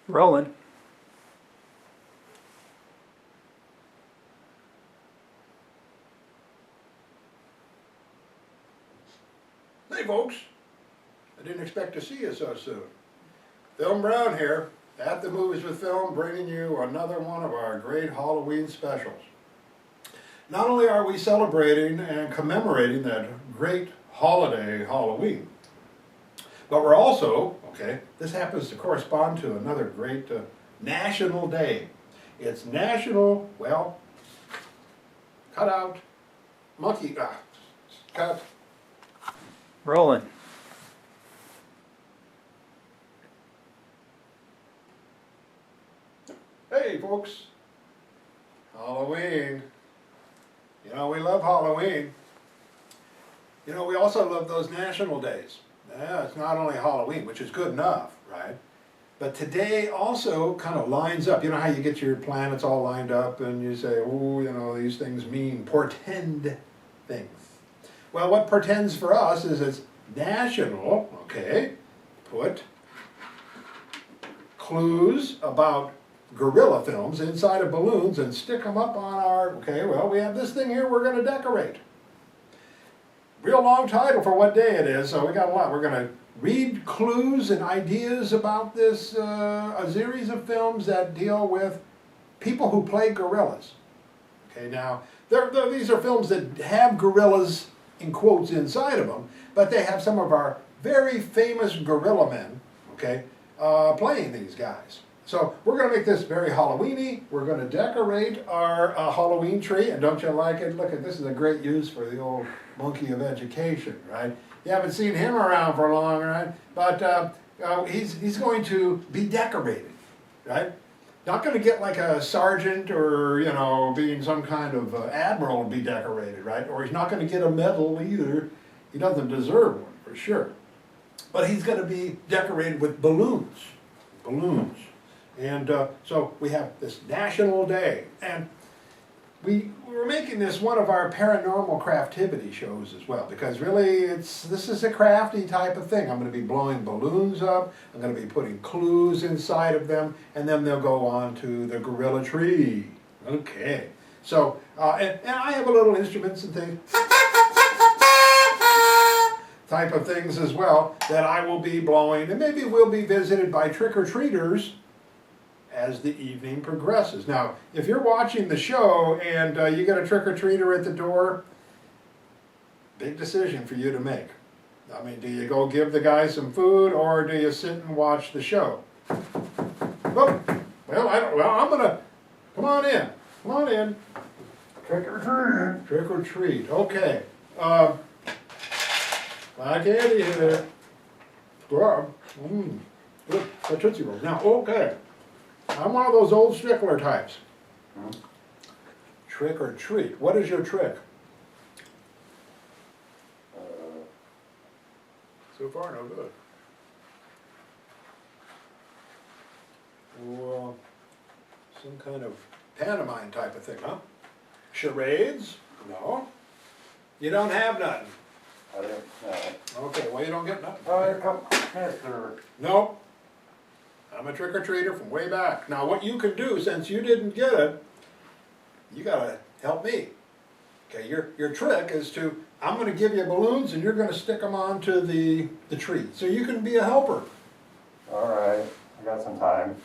Rolling. Hey folks, I didn't expect to see you so soon. Film Brown here, at the Movies with Film, bringing you another one of our great Halloween specials. Not only are we celebrating and commemorating that great holiday Halloween, but we're also, this happens to correspond to another great national day. It's National, cut out, monkey, cut. Rolling. Hey folks, Halloween. You know, we love Halloween. You know, we also love those national days. Yeah, it's not only Halloween, which is good enough, right? But today also kind of lines up. You know how you get your planets all lined up and you say, oh, you know, these things mean portend things. Well, what portends for us is it's national, put clues about gorilla films inside of balloons and stick them up on our, we have this thing here we're going to decorate. Real long title for what day it is, so we got a lot. We're going to read clues and ideas about this, a series of films that deal with people who play gorillas. Now, these are films that have gorillas in quotes inside of them, but they have some of our very famous gorilla men, playing these guys. So we're going to make this very Halloween-y. We're going to decorate our Halloween tree, and don't you like it? Look, this is a great use for the old monkey of education, right? You haven't seen him around for long, right? But he's going to be decorated, right? Not going to get like a sergeant or, you know, being some kind of admiral and be decorated, right? Or he's not going to get a medal either. He doesn't deserve one, for sure. But he's going to be decorated with balloons. Balloons. And so we have this national day. And we're making this one of our paranormal craftivity shows as well, because really this is a crafty type of thing. I'm going to be blowing balloons up, I'm going to be putting clues inside of them, and then they'll go on to the gorilla tree. Okay, so, and I have a little instruments and things, type of things as well, that I will be blowing, and maybe we'll be visited by trick-or-treaters as the evening progresses. Now, if you're watching the show and you get a trick-or-treater at the door, big decision for you to make. I mean, do you go give the guy some food or do you sit and watch the show? Oh, I'm gonna, come on in, Trick-or-treat. Trick-or-treat, okay. My candy here. Good, the Tootsie Rolls. Now, I'm one of those old stickler types. Trick or treat. What is your trick? So far, no good. Well, some kind of pantomime type of thing, huh? Charades? No. You don't have nothing. I don't. Okay, well, you don't get nothing. Oh, here comes Mr. Nope. I'm a trick-or-treater from way back. Now what you can do, since you didn't get it, you gotta help me. Okay, your trick is to, I'm gonna give you balloons and you're gonna stick them onto the tree. So you can be a helper. All right, I got some time.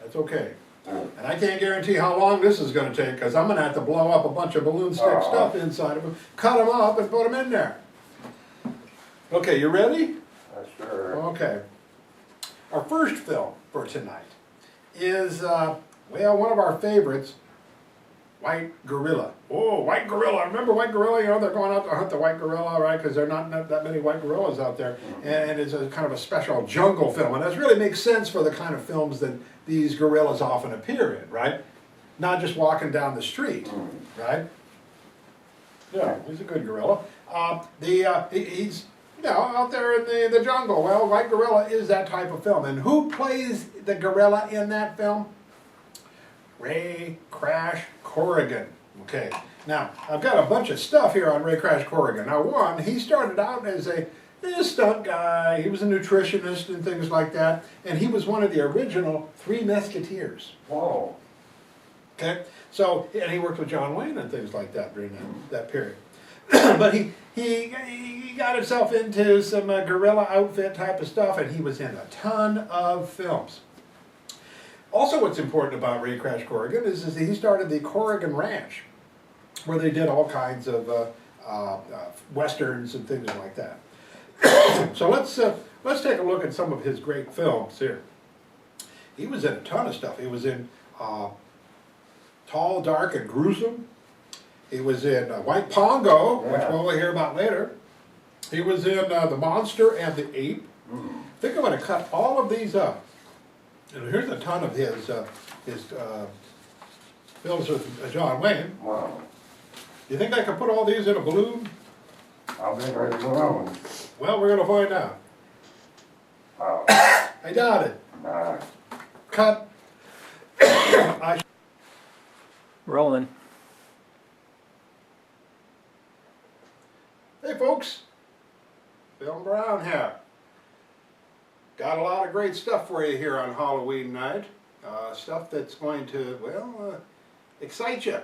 That's okay. And I can't guarantee how long this is gonna take, because I'm gonna have to blow up a bunch of balloon stick stuff inside of them, cut them up and put them in there. Okay, you ready? Sure. Okay. Our first film for tonight is, one of our favorites, White Gorilla. Oh, White Gorilla. Remember White Gorilla? You know, they're going out to hunt the white gorilla, right? Because there are not that many white gorillas out there. And it's a kind of a special jungle film. And that really makes sense for the kind of films that these gorillas often appear in, right? Not just walking down the street, right? Yeah, he's a good gorilla. He's out there in the jungle. Well, White Gorilla is that type of film. And who plays the gorilla in that film? Ray Crash Corrigan. Okay, now I've got a bunch of stuff here on Ray Crash Corrigan. Now one, he started out as a a stunt guy. He was a nutritionist and things like that. And he was one of the original Three Musketeers. Whoa. Okay, so and he worked with John Wayne and things like that during that period. But he got himself into some guerrilla outfit type of stuff, and he was in a ton of films. Also, what's important about Ray Crash Corrigan is that he started the Corrigan Ranch, where they did all kinds of westerns and things like that. So let's take a look at some of his great films here. He was in a ton of stuff. He was in Tall, Dark, and Gruesome. He was in White Pongo, which we'll hear about later. He was in The Monster and the Ape. I think I'm going to cut all of these up. And here's a ton of his films with John Wayne. Wow. You think I could put all these in a balloon? How big are the balloons? Well, we're going to find out. Wow. I doubt it. Nah. Cut. Rolling. Hey folks, Bill Brown here. Got a lot of great stuff for you here on Halloween night. Stuff that's going to, well, excite you.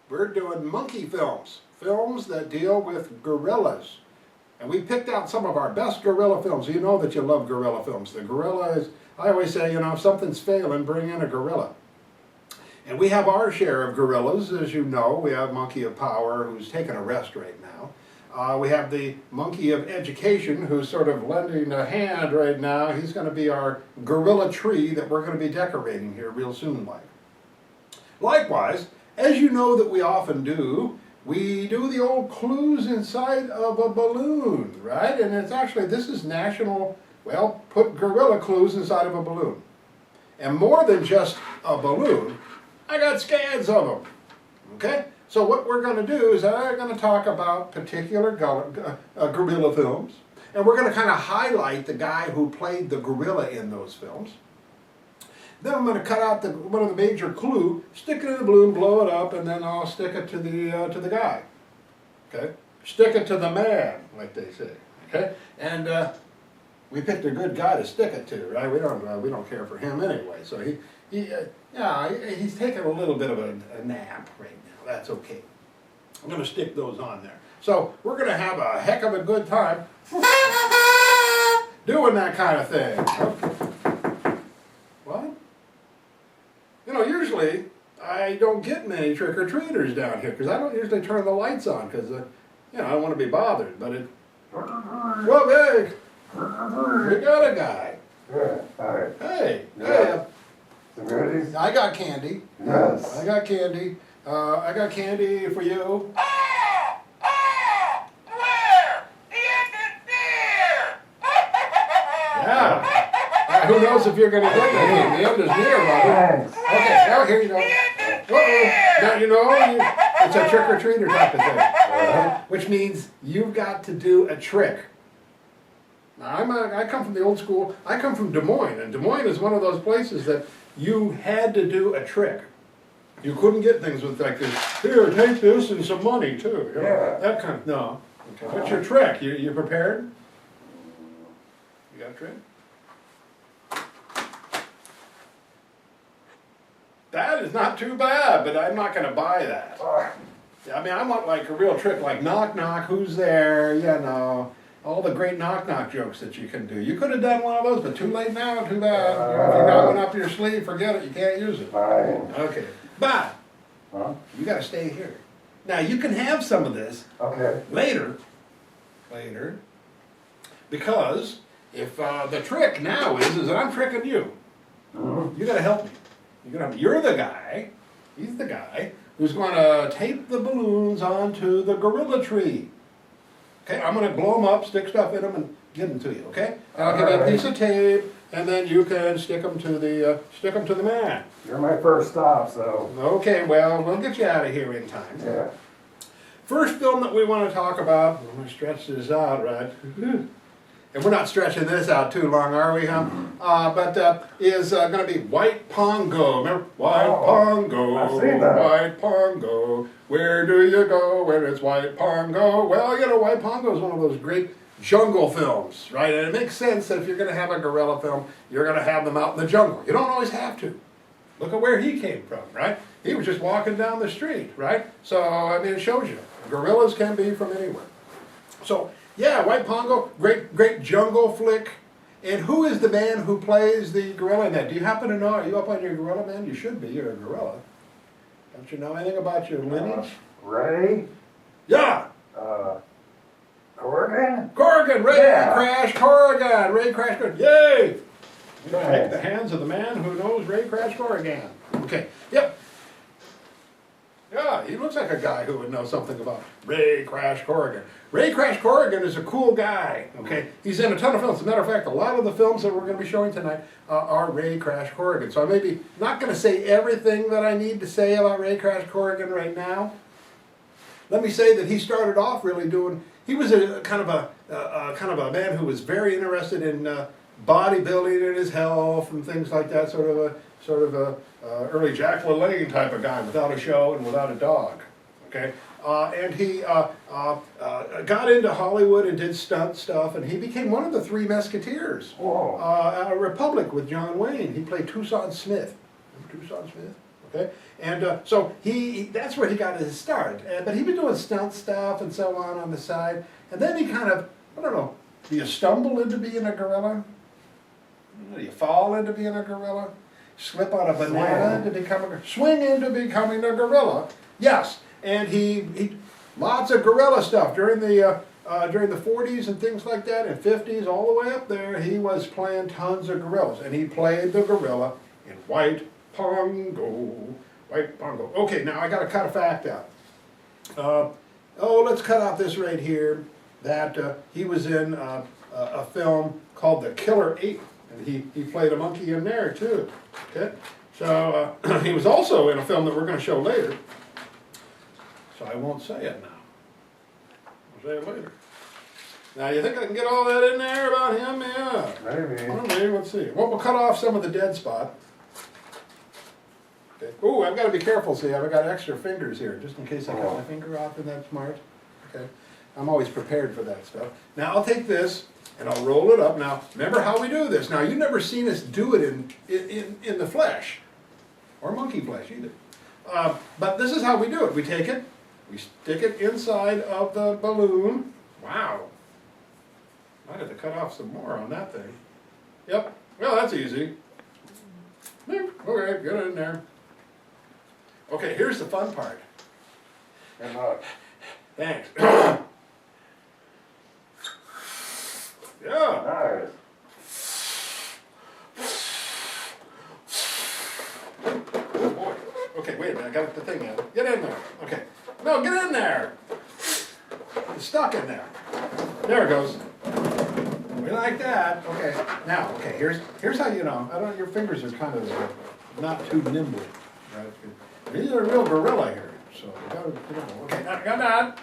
We're doing monkey films. Films that deal with gorillas. And we picked out some of our best gorilla films. You know that you love gorilla films. The gorilla is, I always say, you know, if something's failing, bring in a gorilla. And we have our share of gorillas, as you know. We have Monkey of Power, who's taking a rest right now. We have the Monkey of Education, who's sort of lending a hand right now. He's going to be our gorilla tree that we're going to be decorating here real soon, like. Likewise, as you know that we often do, we do the old clues inside of a balloon, right? And it's actually, this is national, well, put gorilla clues inside of a balloon. And more than just a balloon, I got scans of them, okay? So what we're going to do is I'm going to talk about particular gorilla films, and we're going to kind of highlight the guy who played the gorilla in those films. Then I'm going to cut out one of the major clue, stick it in the balloon, blow it up, and then I'll stick it to the guy. Okay, stick it to the man, like they say. Okay, and we picked a good guy to stick it to, right? We don't care for him anyway. So he's taking a little bit of a nap right now. That's okay. I'm going to stick those on there. So we're going to have a heck of a good time doing that kind of thing. What? You know, usually I don't get many trick-or-treaters down here because I don't usually turn the lights on because, you know, I don't want to be bothered. But it... Well, hey! We got a guy. Good. All right. Hey! Yeah. Hey! Some goodies? I got candy. Yes. I got candy. I got candy for you. Yeah. Who knows if you're going to get anything? The end is near, Robert. Thanks. Okay, now here you go. Uh-oh. Now, you know, it's a trick-or-treater type of thing. Which means you've got to do a trick. Now, I come from the old school. I come from Des Moines, and Des Moines is one of those places that you had to do a trick. You couldn't get things with like this, here, take this and some money too. You know, Yeah. that kind of, no. Okay. What's your trick? You prepared? You got a trick? That is not too bad, but I'm not going to buy that. I mean, I want like a real trick, like knock knock, who's there, you know, all the great knock knock jokes that you can do. You could have done one of those, but too late now, too bad. If you got one up your sleeve, forget it, you can't use it. Fine. Okay, but Huh? you got to stay here. Now you can have some of this Okay. later, because if the trick now is that I'm tricking you, you got to help me. You're the guy. He's the guy who's going to tape the balloons onto the gorilla tree. Okay, I'm going to blow them up, stick stuff in them, and give them to you. Okay, and I'll give you a piece of tape, and then you can stick them to the man. You're my first stop, so. Okay, well, we'll get you out of here in time. Yeah. First film that we want to talk about, I'm going to stretch this out, right? And we're not stretching this out too long, are we, huh? Is going to be White Pongo. Remember? White Pongo, I've seen that. White Pongo. Where do you go when it's White Pongo? Well, you know, White Pongo is one of those great jungle films, right? And it makes sense that if you're going to have a gorilla film, you're going to have them out in the jungle. You don't always have to. Look at where he came from, right? He was just walking down the street, right? So, I mean, it shows you. Gorillas can be from anywhere. So, yeah, White Pongo, great jungle flick. And who is the man who plays the gorilla in that? Do you happen to know? Are you up on your gorilla, man? You should be. You're a gorilla. Don't you know anything about your lineage? Ray, Yeah! Corrigan? Corrigan! Ray Yeah. Crash Corrigan! Ray Crash Corrigan! Yay! Nice. Shake the hands of the man who knows Ray Crash Corrigan. Okay, yep. Yeah, he looks like a guy who would know something about Ray Crash Corrigan. Ray Crash Corrigan is a cool guy, okay? He's in a ton of films. As a matter of fact, a lot of the films that we're going to be showing tonight are Ray Crash Corrigan. So I may be not going to say everything that I need to say about Ray Crash Corrigan right now. Let me say that he started off really doing, he was a kind of a man who was very interested in bodybuilding and his health and things like that, sort of a early Jack LaLanne type of guy, without a show and without a dog. Okay, and he got into Hollywood and did stunt stuff, and he became one of the Three Musketeers. Whoa. Republic with John Wayne. He played Tucson Smith. Remember Tucson Smith? Okay, and so that's where he got his start. But he was doing stunt stuff and so on the side, and then he kind of, I don't know, do you stumble into being a gorilla? Do you fall into being a gorilla? Slip on a banana to become a swing into becoming a gorilla? Yes, and he lots of gorilla stuff during the 40s and things like that, and 50s all the way up there. He was playing tons of gorillas, and he played the gorilla in White Pongo. White Pongo. Okay, now I got to cut a fact out. Let's cut out this right here. That he was in a film called The Killer Ape. And he played a monkey in there too. Okay, so he was also in a film that we're going to show later. So I won't say it now. I'll say it later. Now you think I can get all that in there about him? Yeah. Maybe. Well, maybe. Let's see. Well, we'll cut off some of the dead spot. Okay. Ooh, I've got to be careful. See, I've got extra fingers here, just in case I cut my finger off. Isn't that smart? Okay. I'm always prepared for that stuff. Now I'll take this and I'll roll it up. Now, remember how we do this. Now, you've never seen us do it in the flesh, or monkey flesh either. But this is how we do it. We take it, we stick it inside of the balloon. Wow. Might have to cut off some more on that thing. Yep. Well, that's easy. Okay, get it in there. Okay, here's the fun part. Good luck. Thanks. Yeah. Nice. Oh boy. Okay, wait a minute, I got the thing out. Get in there. Okay. No, get in there. It's stuck in there. There it goes. We like that. Okay. Now, okay, here's how you know. I don't your fingers are kind of not too nimble. Right? These are a real gorilla here. So you gotta, okay, now got that.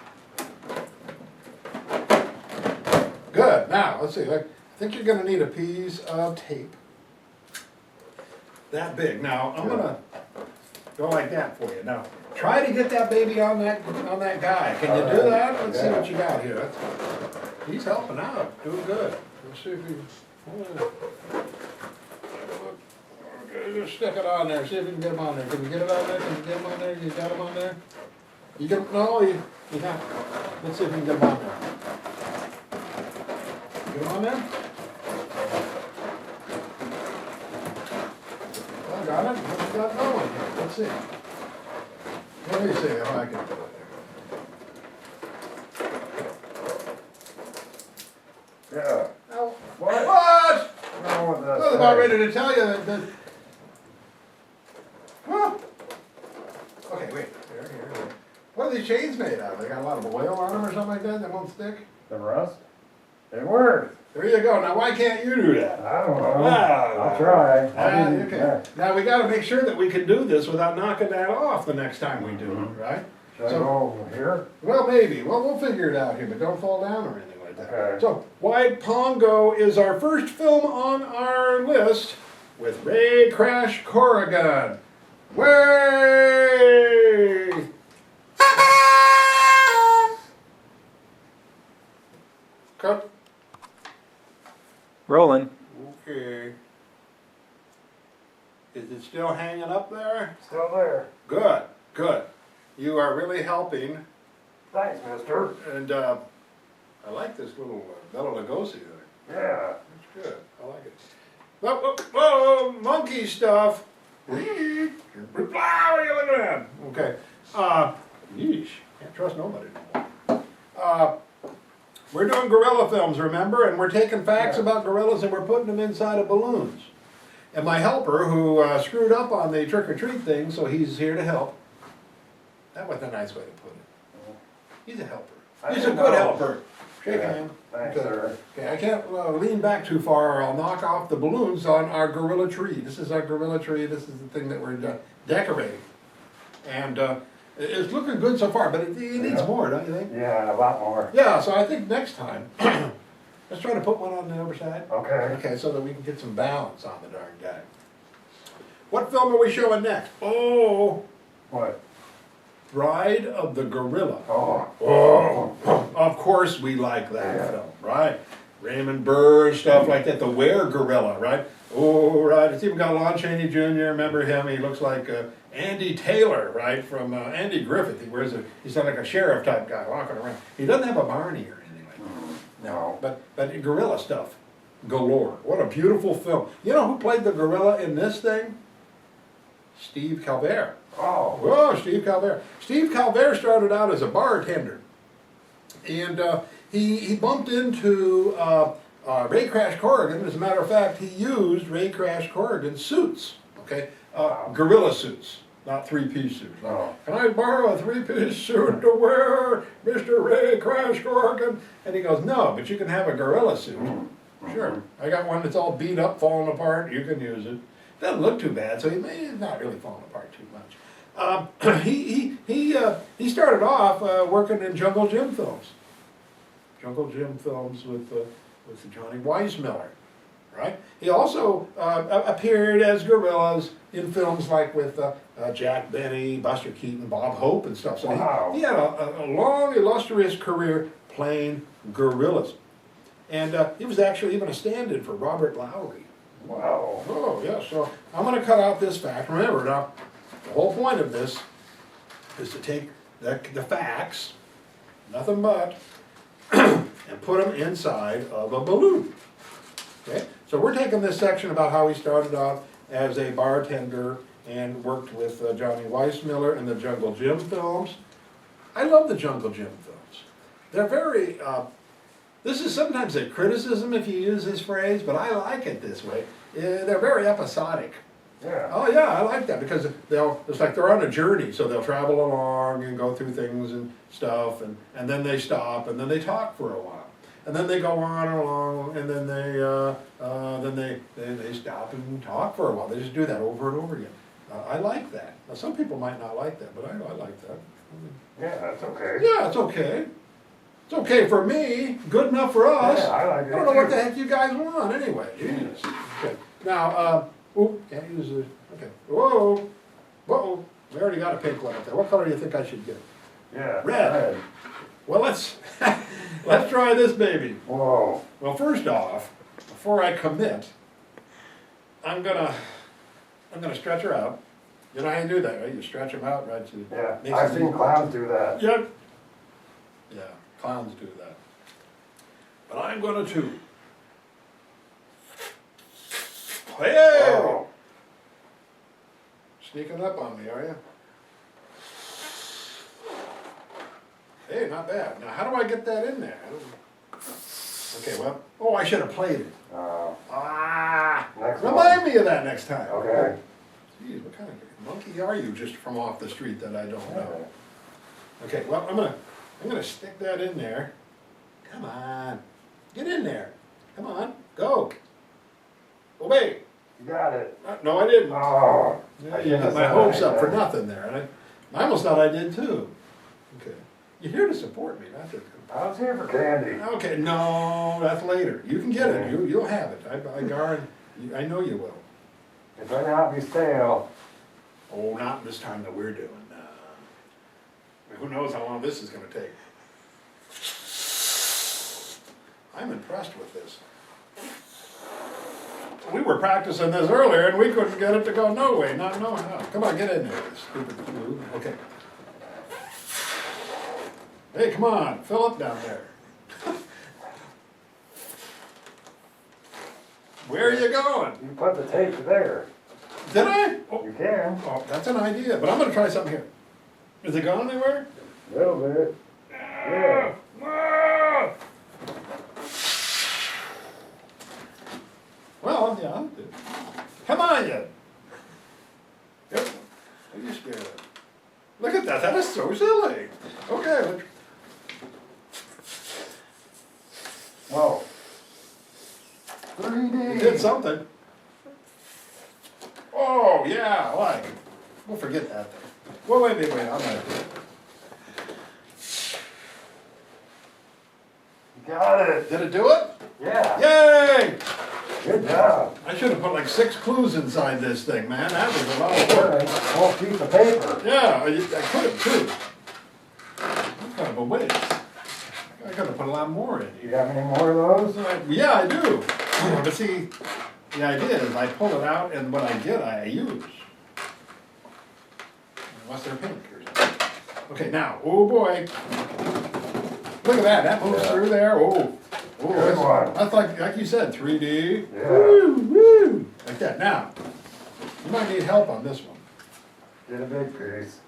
Good. Now, let's see. I think you're going to need a piece of tape. That big. Now, I'm going to go like that for you. Now, try to get that baby on that guy. Can you do that? Let's see what you got here. He's helping out. Doing good. Let's see if he... Okay, just stick it on there. See if you can get him on there. Can you get it on there? Can you get him on there? You got him on there? You get him? No, you have. Let's see if we can get him on there. Get him on there? I got it. What you got going here? Let's see. Let me see if I can do it. Yeah. Now, What? what? No, with I was about ready to tell you that. Huh? Okay, wait. Here. What are these chains made out of? They got a lot of oil on them or something like that? They won't stick? The rust? It works. There you go. Now, why can't you do that? I don't know. Wow. I'll try. Okay. Now, we got to make sure that we can do this without knocking that off the next time we do it, right? Should I go over here? Well, maybe. Well, we'll figure it out here, but don't fall down or anything like that. Okay. So, White Pongo is our first film on our list with Ray Crash Corrigan. Way! Cut. Rolling. Okay. Is it still hanging up there? Still there. Good, good. You are really helping, Thanks, mister. and I like this little Bela Lugosi thing. Yeah. It's good, I like it. Whoa, whoa, whoa, monkey stuff. What are you looking at? Okay, yeesh, can't trust nobody no more. We're doing gorilla films, remember? And we're taking facts Yeah. about gorillas and we're putting them inside of balloons. And my helper, who screwed up on the trick-or-treat thing, so he's here to help. That was a nice way to put it. He's a helper. I He's a didn't good know. helper. Shake Yeah. hand. Thanks, Okay. sir. Okay, I can't lean back too far or I'll knock off the balloons on our gorilla tree. This is our gorilla tree. This is the thing that we're decorating. And it's looking good so far, but it needs Yeah. more, don't you think? Yeah, a lot more. Yeah, so I think next time, let's try to put one on the other side. Okay. Okay, so that we can get some balance on the darn guy. What film are we showing next? Oh, What? Bride of the Gorilla. Oh. Oh, of course we like that Yeah. film, right? Raymond Burr, stuff like that, the Were Gorilla, right? Oh, right, it's even got Lon Chaney Jr., remember him? He looks like Andy Taylor, right, from Andy Griffith. He's like a sheriff type guy walking around. He doesn't have a Barney or anything like that. No. But gorilla stuff galore. What a beautiful film. You know who played the gorilla in this thing? Steve Calvert. Oh. Whoa, Steve Calvert. Steve Calvert started out as a bartender. And he bumped into Ray Crash Corrigan. As a matter of fact, he used Ray Crash Corrigan's suits, okay? Gorilla suits, not three-piece suits. Oh. Can I borrow a three-piece suit to wear, Mr. Ray Crash Corrigan? And he goes, no, but you can have a gorilla suit. Sure, I got one that's all beat up, falling apart, you can use it. Doesn't look too bad, so it's not really falling apart too much. He started off working in Jungle Jim films. Jungle Jim films with Johnny Weissmuller, right? He also appeared as gorillas in films like with Jack Benny, Buster Keaton, Bob Hope and stuff. So Wow. he had a long, illustrious career playing gorillas. And he was actually even a stand-in for Robert Lowry. Wow. Oh, yeah, so I'm gonna cut out this fact. Remember now, the whole point of this is to take the facts, nothing but, and put them inside of a balloon. Okay, so we're taking this section about how he started off as a bartender and worked with Johnny Weissmuller in the Jungle Jim films. I love the Jungle Jim films. They're very, this is sometimes a criticism if you use this phrase, but I like it this way. They're very episodic. Yeah. Oh yeah, I like that because it's like they're on a journey, so they'll travel along and go through things and stuff, and then they stop and then they talk for a while, and then they go on along, and then they stop and talk for a while. They just do that over and over again. I like that. Now some people might not like that, but I like that. Yeah, that's okay. Yeah, it's okay. It's okay for me. Good enough for us. Yeah, I like it I don't know what too. the heck you guys want anyway. Jesus. Okay. Now, oh, can't use the. Okay. Whoa, whoa. We already got a pink one up there. What color do you think I should get? Yeah. Red. Well, let's try this baby. Whoa. Well, first off, before I commit, I'm gonna stretch her out. You know how you do that, right? You stretch them out, right? So it Yeah. makes I've them- seen clowns do that. Yep. Yeah, clowns do that. But I'm gonna too. Hey! Whoa. Sneaking up on me, are you? Hey, not bad. Now, how do I get that in there? Okay, well, oh, I should have played it. Ah! Next Remind one. me of that next time. Okay. Geez, what kind of monkey are you just from off the street that I don't know? Okay, well, I'm gonna stick that in there. Come on, get in there. Come on, go. Obey. You got it. No, I didn't. Oh. Yeah, I you should've got my said hopes that. up for nothing there. And I almost thought I did too. Okay, you're here to support me, not to. I was here for candy. Okay, no, that's later. You can get it. You'll have it. I guarantee. I know you will. It better not be stale. Oh, not this time that we're doing. Who knows how long this is going to take. I'm impressed with this. we were practicing this earlier and we couldn't get it to go no way, not no how. Come on, get in there, you stupid flu. Okay. Hey, come on, fill up down there. Where are you going? You put the tape there. Did I? Oh, You can, oh, that's an idea, but I'm gonna try something here. Is it going anywhere? a little bit. Yeah. Well, yeah, I'll do it. Come on, you. Yep. Are you scared of? Look at that, that is so silly. Okay, let's. Whoa. You 3D. did something. Oh, yeah, like, we'll forget that thing. Well, wait, I'm gonna do it. You got it. Did it do it? Yeah. Yay! Good job. I should have put like 6 clues inside this thing, man. That was a lot of work. Good. Whole piece of paper. Yeah, I could have too. That's kind of a waste. I could have put a lot more in You here. have any more of those? Yeah, I do. But see, the idea is I pull it out and what I get, I use. Unless they're pink or something. Okay, now, oh boy. Look at that, that moves Yeah. through there, oh. Oh, Good one. that's like you said, 3D. Yeah. Woo, woo. Like that. Now, you might need help on this one. Get a big piece.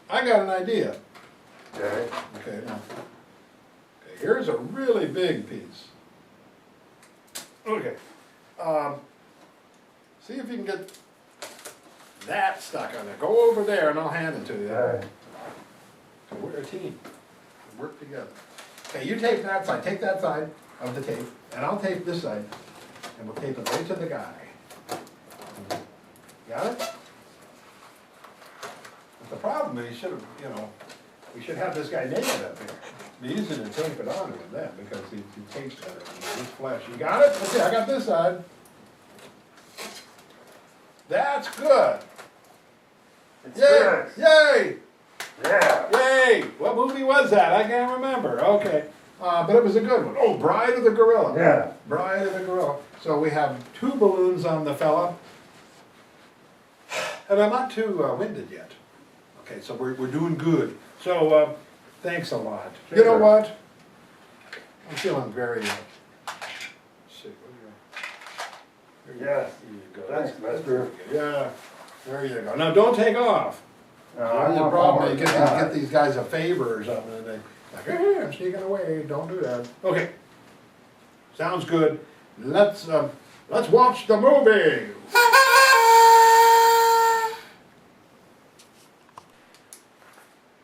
I got an idea. Okay. Okay, now. Okay, here's a really big piece. Okay. See if you can get that stuck on there. Go over there and I'll hand it to you. Okay. We're a team. We work together. Okay, you tape that side. Take that side of the tape, and I'll tape this side, and we'll tape it right to the guy. Got it? But the problem is, we should have this guy naked up here. It'd be easy to tape it on him then, because he tapes better. His flesh. You got it? Okay, I got this side. That's good. It's Yay! fixed. Yay! Yeah. Yay! What movie was that? I can't remember. Okay. But it was a good one. Oh, Bride of the Gorilla. Yeah. Bride of the Gorilla. So we have 2 balloons on the fella. And I'm not too winded yet. Okay, so we're doing good. So, thanks a lot. You know Sure. what? I'm feeling very, let's see, there you Yes. go. Thanks, That's mister. very good. Yeah, there you go. Now, don't take off. No, That's the I'm problem, not you forward to get that. these guys a favor or something, and they, like, hey, I'm sneaking away, don't do that. Okay. Sounds good. Let's watch the movie.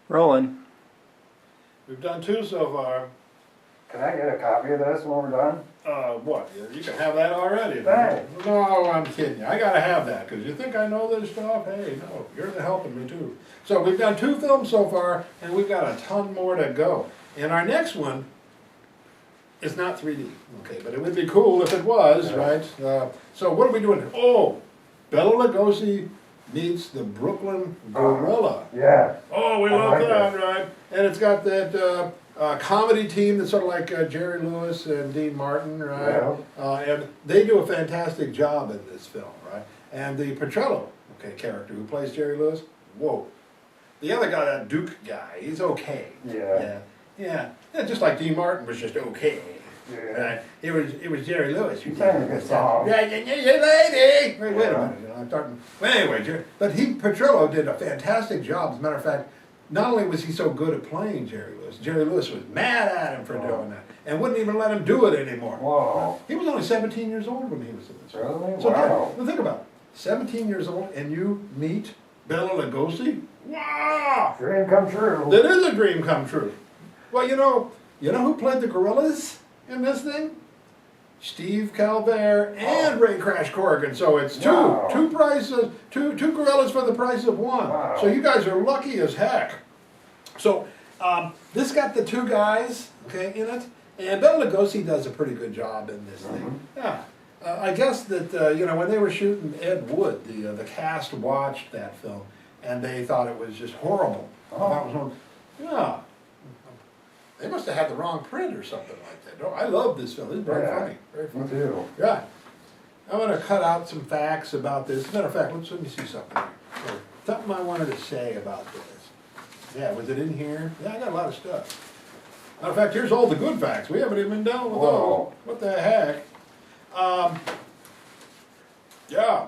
Rolling. We've done 2 so far. Can I get a copy of this when we're done? What, you can have that already? Thanks. No, I'm kidding you. I gotta have that, because you think I know this stuff? Hey, no, you're helping me too. So we've done 2 films so far, and we've got a ton more to go. And our next one is not 3D, okay, but it would be cool if it was, Yeah. right? So what are we doing? Oh, Bela Lugosi meets the Brooklyn Gorilla. Yeah. Oh, we I love like that, that. right? And it's got that comedy team that's sort of like Jerry Lewis and Dean Martin, right? And they do a fantastic job in this film, right? And the Petrello, okay, character who plays Jerry Lewis, whoa. The other guy, that Duke guy, he's okay. Yeah. Yeah, just like Dean Martin was just okay. Yeah. Right? It was Jerry Lewis. You sang a good song. Yeah, lady. Wait a Yeah. minute. I'm talking. Well, anyway, but Petrillo did a fantastic job. As a matter of fact, not only was he so good at playing Jerry Lewis was mad at him for doing that, and wouldn't even let him do it anymore. Whoa. He was only 17 years old when he was in this. Really? So Wow. well, think about it. 17 years old, and you meet Bela Lugosi. Wow! Dream come true. That is a dream come true. Well, you know who played the gorillas in this thing? Steve Calvert and Ray Crash Corrigan. So it's Wow. two prices, two gorillas for the price of one. Wow. So you guys are lucky as heck. So this got the 2 guys, okay, in it, and Bela Lugosi does a pretty good job in this thing. Yeah. I guess that when they were shooting Ed Wood, the cast watched that film and they thought it was just horrible. Oh. Yeah. They must have had the wrong print or something like that. No, I love this film. It's very Yeah. funny. Very Me funny. too. Yeah. I'm gonna cut out some facts about this. Matter of fact, let me see something here. So, something I wanted to say about this. Yeah, was it in here? Yeah, I got a lot of stuff. Matter of fact, here's all the good facts. We haven't even been down with those. Whoa. What the heck? Yeah.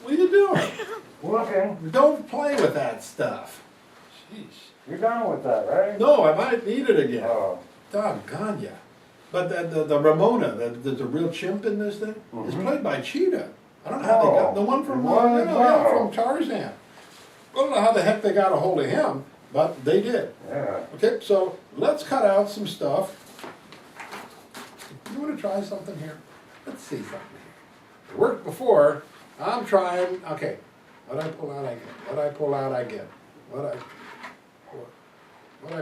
What are you doing? Looking, Don't play with that stuff. Jeez. you're done with that, right? No, I might need it again. Oh, Doggone ya. But the Ramona, the real chimp in this thing, is Mhm. played by Cheetah. I don't know how they got, the one from, What? Wow. from Tarzan. I don't know how the heck they got a hold of him, but they did. yeah. Okay, so let's cut out some stuff. You wanna try something here? Let's see something here. It worked before, I'm trying, okay. What I pull out, I get. What I pull out, I get. What I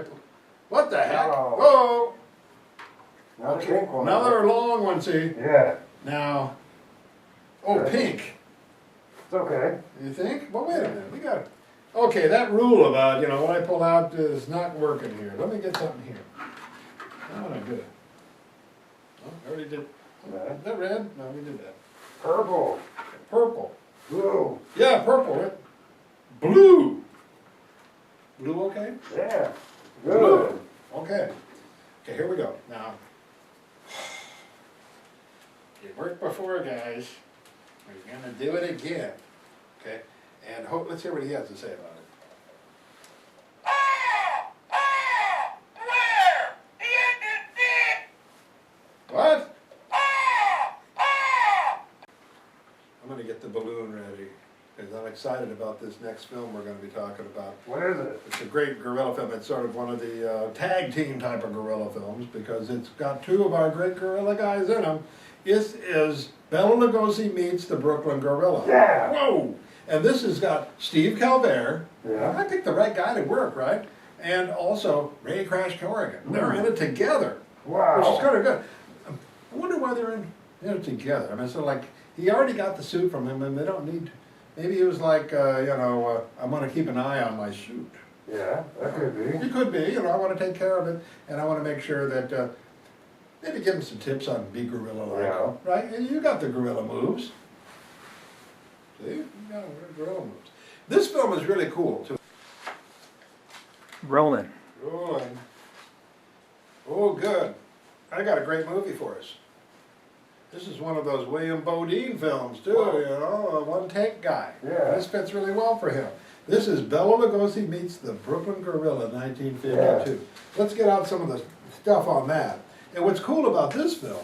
pull, what the heck? Oh. Whoa! Another Okay, pink one. another long one, see? Yeah, Now, oh, Okay. pink. it's okay. You think? Well, wait a minute, we got, okay, that rule about, what I pull out is not working here. Let me get something here. How would I do it? Oh, I already did. Yeah. Is that red? No, we did that. Purple, Purple. blue, Yeah, purple, right? Blue. Blue, okay? yeah, Blue. good. Okay. Okay, here we go. Now, it worked before, guys. We're gonna do it again. Okay? And let's hear what he has to say about it. What? I'm gonna get the balloon ready, because I'm excited about this next film we're gonna be talking about. What is it? It's a great gorilla film. It's sort of one of the tag team type of gorilla films, because it's got two of our great gorilla guys in them. This is Bela Lugosi meets the Brooklyn Gorilla. Yeah. Whoa! And this has got Steve Calvert. Yeah. I picked the right guy to work, right? And also Ray Crash Corrigan. They're in it together, which is Wow. kind of good. I wonder why they're in it together. I mean, so like, he already got the suit from him, and they don't need, maybe he was like, I want to keep an eye on my suit. Yeah, that could be. It could be, I want to take care of it, and I want to make sure that, maybe give him some tips on be gorilla-like, Yeah. right? And you got the gorilla moves. See, you got gorilla moves. This film is really cool, too. Rolling. Rolling. Oh, good. I got a great movie for us. This is one of those William Bodine films, too, Wow. a one-take guy. Yeah. This fits really well for him. This is Bela Lugosi meets the Brooklyn Gorilla, 1952. Let's get out some of the stuff on that. And what's cool about this film,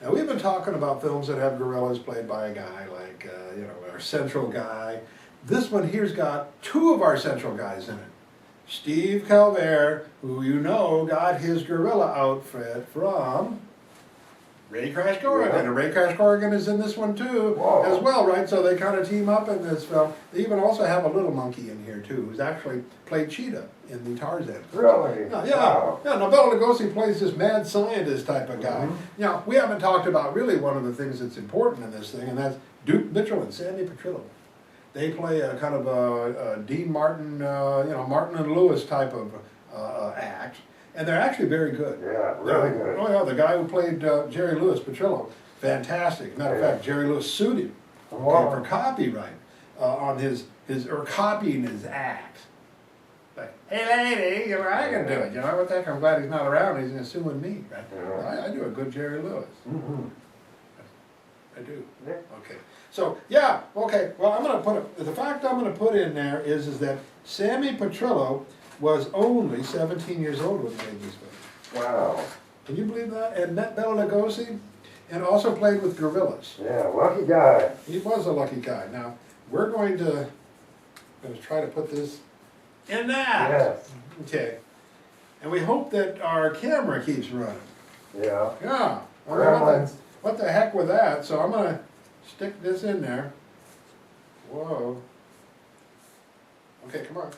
now we've been talking about films that have gorillas played by a guy like, our central guy. This one here's got two of our central guys in it. Steve Calvert, who got his gorilla outfit from Ray Crash Corrigan. Yeah. And Ray Crash Corrigan is in this one too, Whoa. as well, right? So they kind of team up in this film. They even also have a little monkey in here too, who's actually played Cheetah in the Tarzan. Really? Yeah. Wow. Now Bela Lugosi plays this mad scientist type of guy. Mhm. Now, we haven't talked about really one of the things that's important in this thing, and that's Duke Mitchell and Sandy Petrillo. They play a kind of a Dean Martin, Martin and Lewis type of act, and they're actually very good. Yeah, really good. Oh yeah, the guy who played Jerry Lewis, Petrillo, fantastic. Matter of Yeah. fact, Jerry Lewis sued him Wow. for copyright on his or copying his act. Like, hey lady, I can do it. What the heck? I'm glad he's not around. He's suing me, right? Yeah. I do a good Jerry Lewis. Mhm. I do. Yeah. Okay. So yeah. Okay. Well, I'm going to put the fact I'm going to put in there is that Sammy Petrillo was only 17 years old when he made these films. Wow. Can you believe that? And met Bela Lugosi, and also played with gorillas. Yeah, lucky guy. He was a lucky guy. Now we're going to try to put this in that. Yes. Okay. And we hope that our camera keeps running. Yeah. Yeah. Gremlins. What the heck with that? So I'm gonna stick this in there. Whoa. Okay, come on.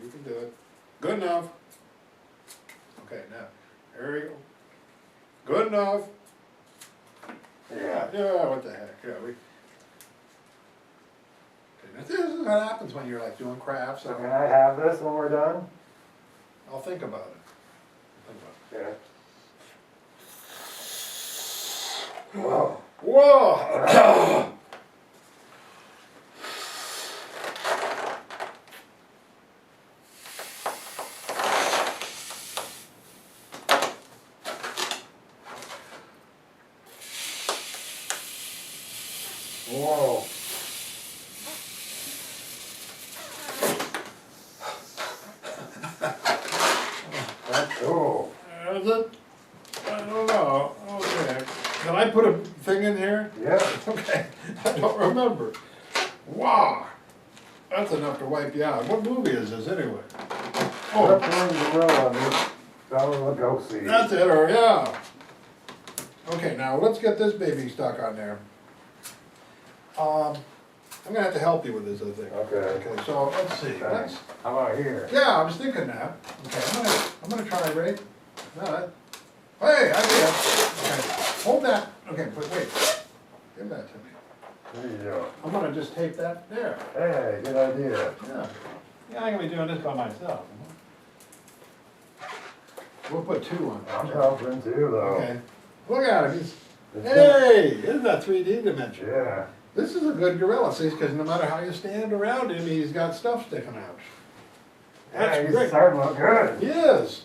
You can do it. Good enough. Okay, now, there we go. Good enough. Yeah. Yeah, what the heck, yeah, we. Okay, now this is what happens when you're like doing crafts, So so can I have this when we're done? I'll think about it. Think about it. Yeah. Whoa. Whoa! Whoa. That's cool. Is it? I don't know. Okay. Can I put a thing in here? Yeah. Okay. I don't remember. Wow. That's enough to wipe you out. What movie is this anyway? Oh, Brooklyn Gorilla meets Bela Lugosi. that's it, or yeah. Okay, now let's get this baby stuck on there. I'm gonna have to help you with this, I think. Okay. Okay, so let's see. Let's, How about here? yeah, I was thinking that. Okay, I'm gonna try, Ray. No, that, hey, I did. Okay, hold that. Okay, but wait. Give that to me. There you go. I'm gonna just tape that there. Hey, good idea. Yeah. Yeah, I'm gonna be doing this by myself. We'll put two on. I'm helping too, though. Okay. Look at him. He's, It's hey, isn't that 3D dimension? Yeah. This is a good gorilla, see, because no matter how you stand around him, he's got stuff sticking out. Yeah, That's he's great. starting to look good. He is.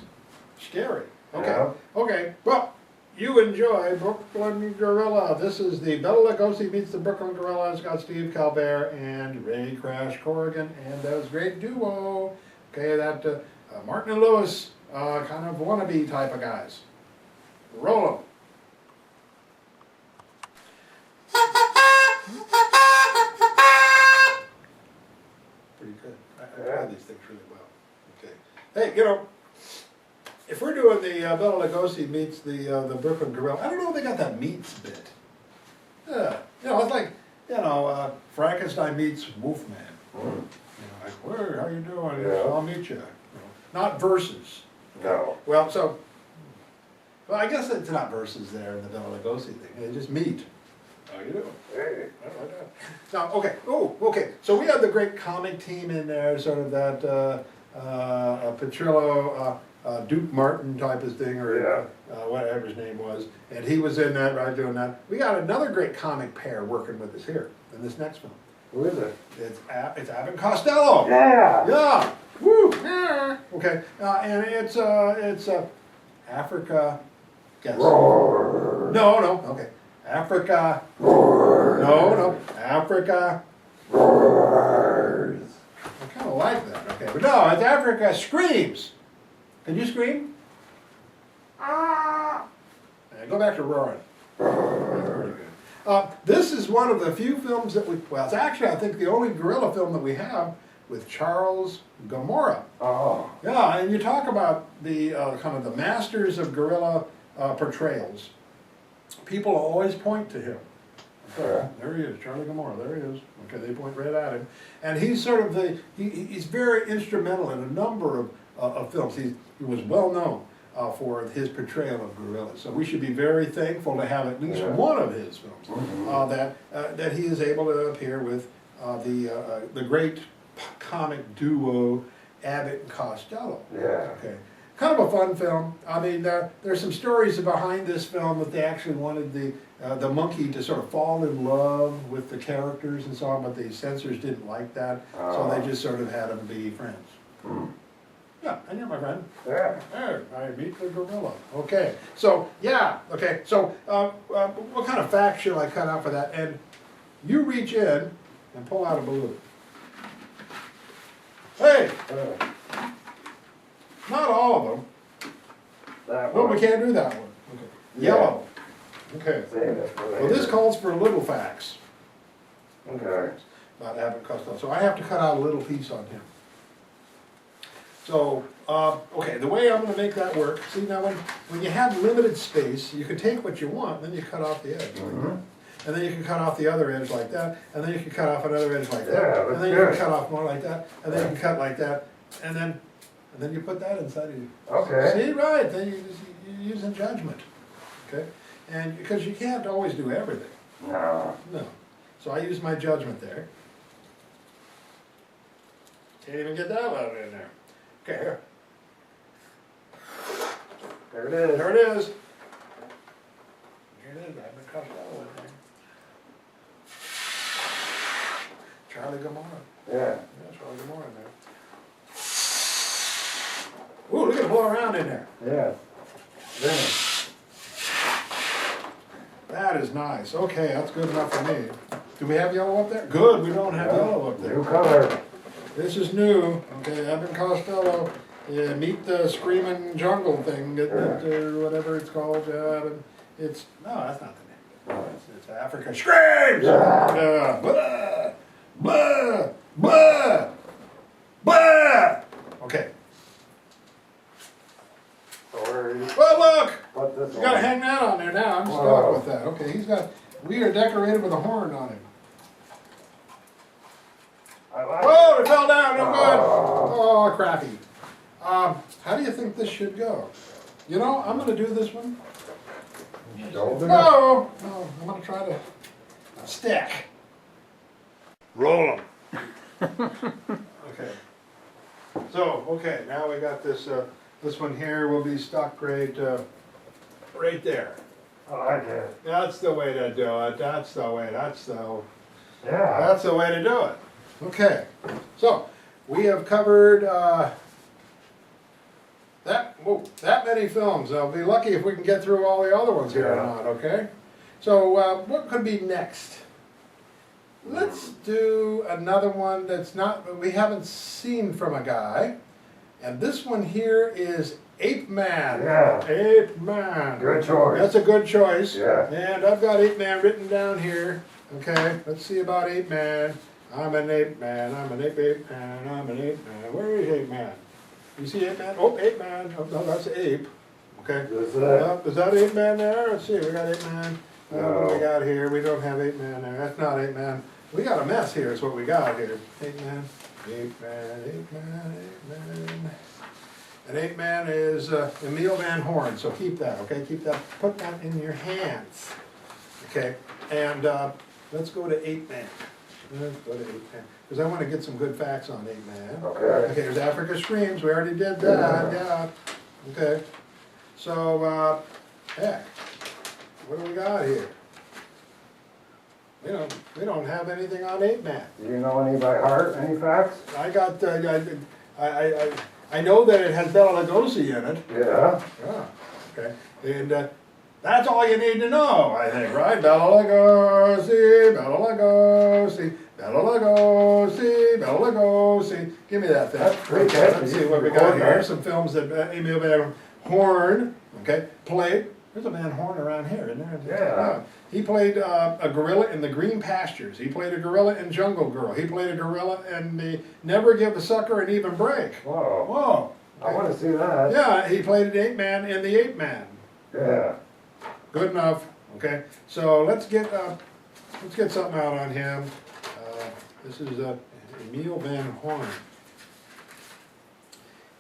Scary. Okay. Yeah. Okay. Well, you enjoy Brooklyn Gorilla. This is the Bela Lugosi meets the Brooklyn Gorilla. It's got Steve Calvert and Ray Crash Corrigan and those great duo. Okay, that Martin and Lewis kind of wannabe type of guys. Roll 'em. Pretty good. I play these things really well. Okay. Hey, you know, if we're doing the Bela Lugosi meets the Brooklyn Gorilla, I don't know if they got that meets bit. Yeah, you know, it's like, you know, Frankenstein meets Wolfman. Mm. You know, like, where, how you doing? Yeah. I'll meet you. Not verses. No. Well, so, well, I guess it's not verses there in the Bela Lugosi thing. They just meet. How you doing? Hey. Now, okay, oh, okay, so we had the great comic team in there, sort of that Petrillo, Duke Martin type of thing, or whatever his name was, and he was in that, right, doing that. We got another great comic pair working with us here in this next film. Who is it? It's Abbott and Costello. Yeah. Yeah, woo, yeah. Okay, and it's Africa, guess. Roar. No, okay, Africa. Roar. No, Africa. Roars. I kind of like that, okay. But no, it's Africa screams. Can you scream? Ah! And go back to roaring. That's pretty good. This is one of the few films that well, it's actually, I think, the only gorilla film that we have with Charles Gamora. Oh. Yeah, and you talk about the kind of the masters of gorilla portrayals. People always point to him. Okay. There he is, Charlie Gamora, there he is. Okay, they point right at him. And he's sort of he's very instrumental in a number of films. He was well known for his portrayal of gorillas. So we should be very thankful to have at least one of his films that he is able to appear with the great comic duo Abbott and Costello. Yeah. Okay. Kind of a fun film. I mean, there's some stories behind this film that they actually wanted the monkey to sort of fall in love with the characters and so on, but the censors didn't like that, so they just sort of had them be friends. Hmm. Yeah, and you're my friend. Yeah. There, I meet the gorilla. Okay, so, yeah, okay, so what kind of facts should I cut out for that? And you reach in and pull out a balloon. Hey, not all of them. That No, one. we can't do that one. Okay. Yeah. Yellow. Okay. Save it for Well, this later. calls for little facts Okay. about Abbott Costello, so I have to cut out a little piece on him. So, okay, the way I'm gonna make that work, see now when you have limited space, you can take what you want, then you cut off the edge like that. And then you can cut off the other edge like that, and then you can cut off another edge like that. Yeah, And that's then you can good. cut off more like that, and then you can cut like that, and then you put that inside of you. Okay. See, right, then you're using judgment, okay? And because you can't always do everything, No. no. So I use my judgment there. Can't even get that one in there. Okay, here, There it is. there it is. It is Abbott Costello in there. Charlie Gomorrah. Yeah. Yeah, Charlie Gomorrah in there. Ooh, look at it blow around in there. Yeah. Then, That is nice. Okay, that's good enough for me. Do we have yellow up there? Good, we don't have yellow up there. new color. This is new. Okay, Abbott Costello. Yeah, meet the screaming jungle thing, or whatever it's called. It's, no, that's not the name. It's Africa Screams! Yeah. Blah, blah, blah, blah. Okay. So where are you? Well, look! Put this You gotta on. hang that on there now. I'm stuck Whoa. with that. Okay, we are decorated with a horn on him. I like Whoa, it fell down, no good. Oh. Oh, crappy. How do you think this should go? You know, I'm gonna do this one. it. Open it. No, I'm gonna try to stick. Roll them. Okay. So, okay, now we got this, this one here will be stuck right there. I like it. That's the way to do it. Yeah. That's the way to do it. Okay, so we have covered that many films. I'll be lucky if we can get through all the other ones here or Yeah. not, okay? So what could be next? Let's do another one that's not, we haven't seen from a guy. And this one here is Ape Man. Yeah. Ape Man. Good choice. That's a good choice. Yeah. And I've got Ape Man written down here. Okay, let's see about Ape Man. I'm an ape man, I'm an ape man, I'm an ape man. Where is Ape Man? You see Ape Man? Oh, Ape Man. Oh, no, that's Ape. Okay. Is that? Is that Ape Man there? Let's see, we got Ape Man. What do No. we got here? We don't have Ape Man there. That's not Ape Man. We got a mess here, is what we got here. Ape Man, Ape Man, Ape Man, Ape Man. And Ape Man is Emil Van Horn, so keep that, okay? Keep that, put that in your hands. Okay, and let's go to Ape Man. Let's go to Ape Man, because I want to get some good facts on Ape Man. Okay. Okay, there's Africa Screams, we already did that, yeah. Okay, so, heck, what do we got here? We don't have anything on Ape Man. Do you know any by heart, any facts? I got, I know that it has Bela Lugosi in it. Yeah. Yeah, okay, and that's all you need to know, I think, right? Bela Lugosi, Bela Lugosi, Bela Lugosi, Bela Lugosi. Give me that thing. That's pretty Okay, catchy. let's see what we got here. Some films that Emil Van Horn, okay, played. There's a Van Horn around here, isn't there? Yeah. He played a gorilla in The Green Pastures. He played a gorilla in Jungle Girl. He played a gorilla in the Never Give a Sucker an Even Break. Whoa. Whoa. I want to see that. Yeah, he played an ape man in The Ape Man. Yeah. Good enough. Okay, so let's get something out on him. This is Emil Van Horn,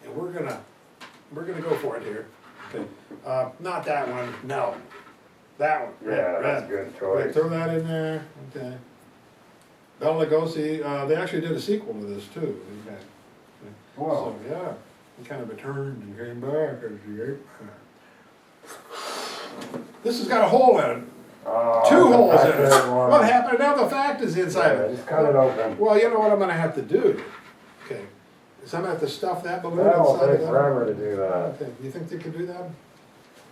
and we're gonna go for it here. Okay, not that one. No, that one. Yeah, that's a good Okay, choice. throw that in there. Okay. Bela Lugosi. They actually did a sequel to this too. Okay. Whoa. So yeah, he kind of returned and came back as the ape man. This has got a hole in it. Oh, Two holes in that's it. a good one. What happened? Now the fact is inside Yeah, of it. just cut it open. Well, you know what I'm gonna have to do? Okay, is I'm gonna have to stuff that balloon That'll inside take of that. forever to do that. Okay, you think they can do that?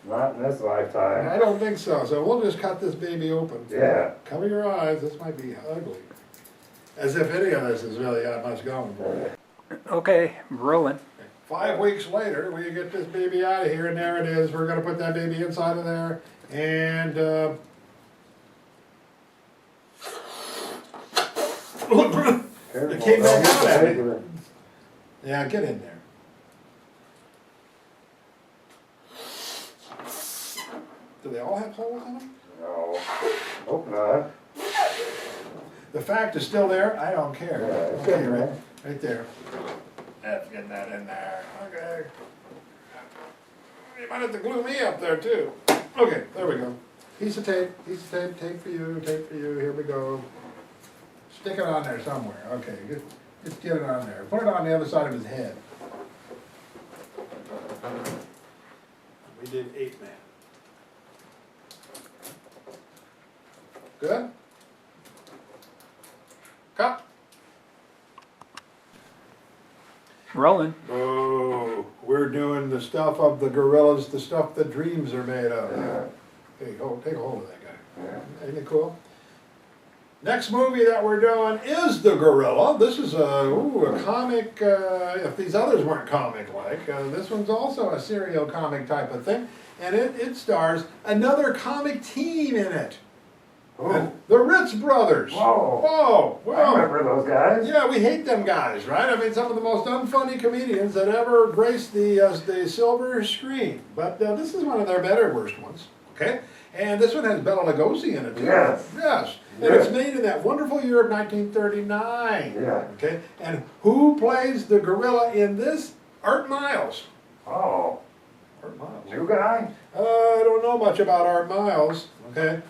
Not in this I lifetime. don't think so, so we'll just cut this baby open. Yeah. Cover your eyes, this might be ugly. As if any of this is really that much going for it. Okay, rolling. 5 weeks later, we get this baby out of here, and there it is. We're gonna put that baby inside of there, and Careful, came back don't out at get me. the yeah, get in there. Do they all have holes in them? No. Hope not. The fact is still there, I don't care. Yeah, it's Okay, in there. right there. Let's get that in there, okay. You might have to glue me up there too. Okay, there we go. Piece of tape, tape for you, here we go. Stick it on there somewhere, okay, just get it on there. Put it on the other side of his head. We did Ape Man. Good. Cut. Rolling. Oh, we're doing the stuff of the gorillas, the stuff that dreams are made of. Yeah. Hey, take a hold of that guy. Yeah. Isn't it cool? Next movie that we're doing is The Gorilla. This is a comic, if these others weren't comic-like, this one's also a serio-comic type of thing. And it stars another comic team in it. Oh, The Ritz Brothers. Whoa. Whoa, I well, remember those guys. yeah, we hate them guys, right? I mean, some of the most unfunny comedians that ever graced the silver screen. But this is one of their better worst ones, okay? And this one has Bela Lugosi in it, too. Yes. Yes. And Yes. it's made in that wonderful year of 1939. Yeah. Okay? And who plays the gorilla in this? Art Miles. Oh, Art Miles. new guy? I don't know much about Art Miles, okay?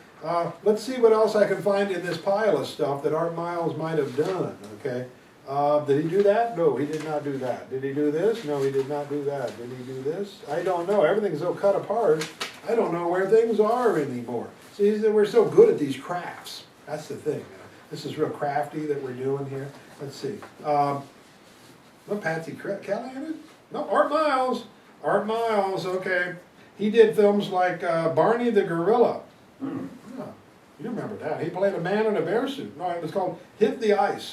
Let's see what else I can find in this pile of stuff that Art Miles might have done, okay? Did he do that? No, he did not do that. Did he do this? No, he did not do that. Did he do this? I don't know. Everything's so cut apart, I don't know where things are anymore. See, we're so good at these crafts. That's the thing. This is real crafty that we're doing here. Let's see. No Patsy Kelly in it? No, Art Miles. Art Miles, okay. He did films like Barney the Gorilla. Hmm. Yeah, you remember that. He played a man in a bear suit. No, it was called Hit the Ice.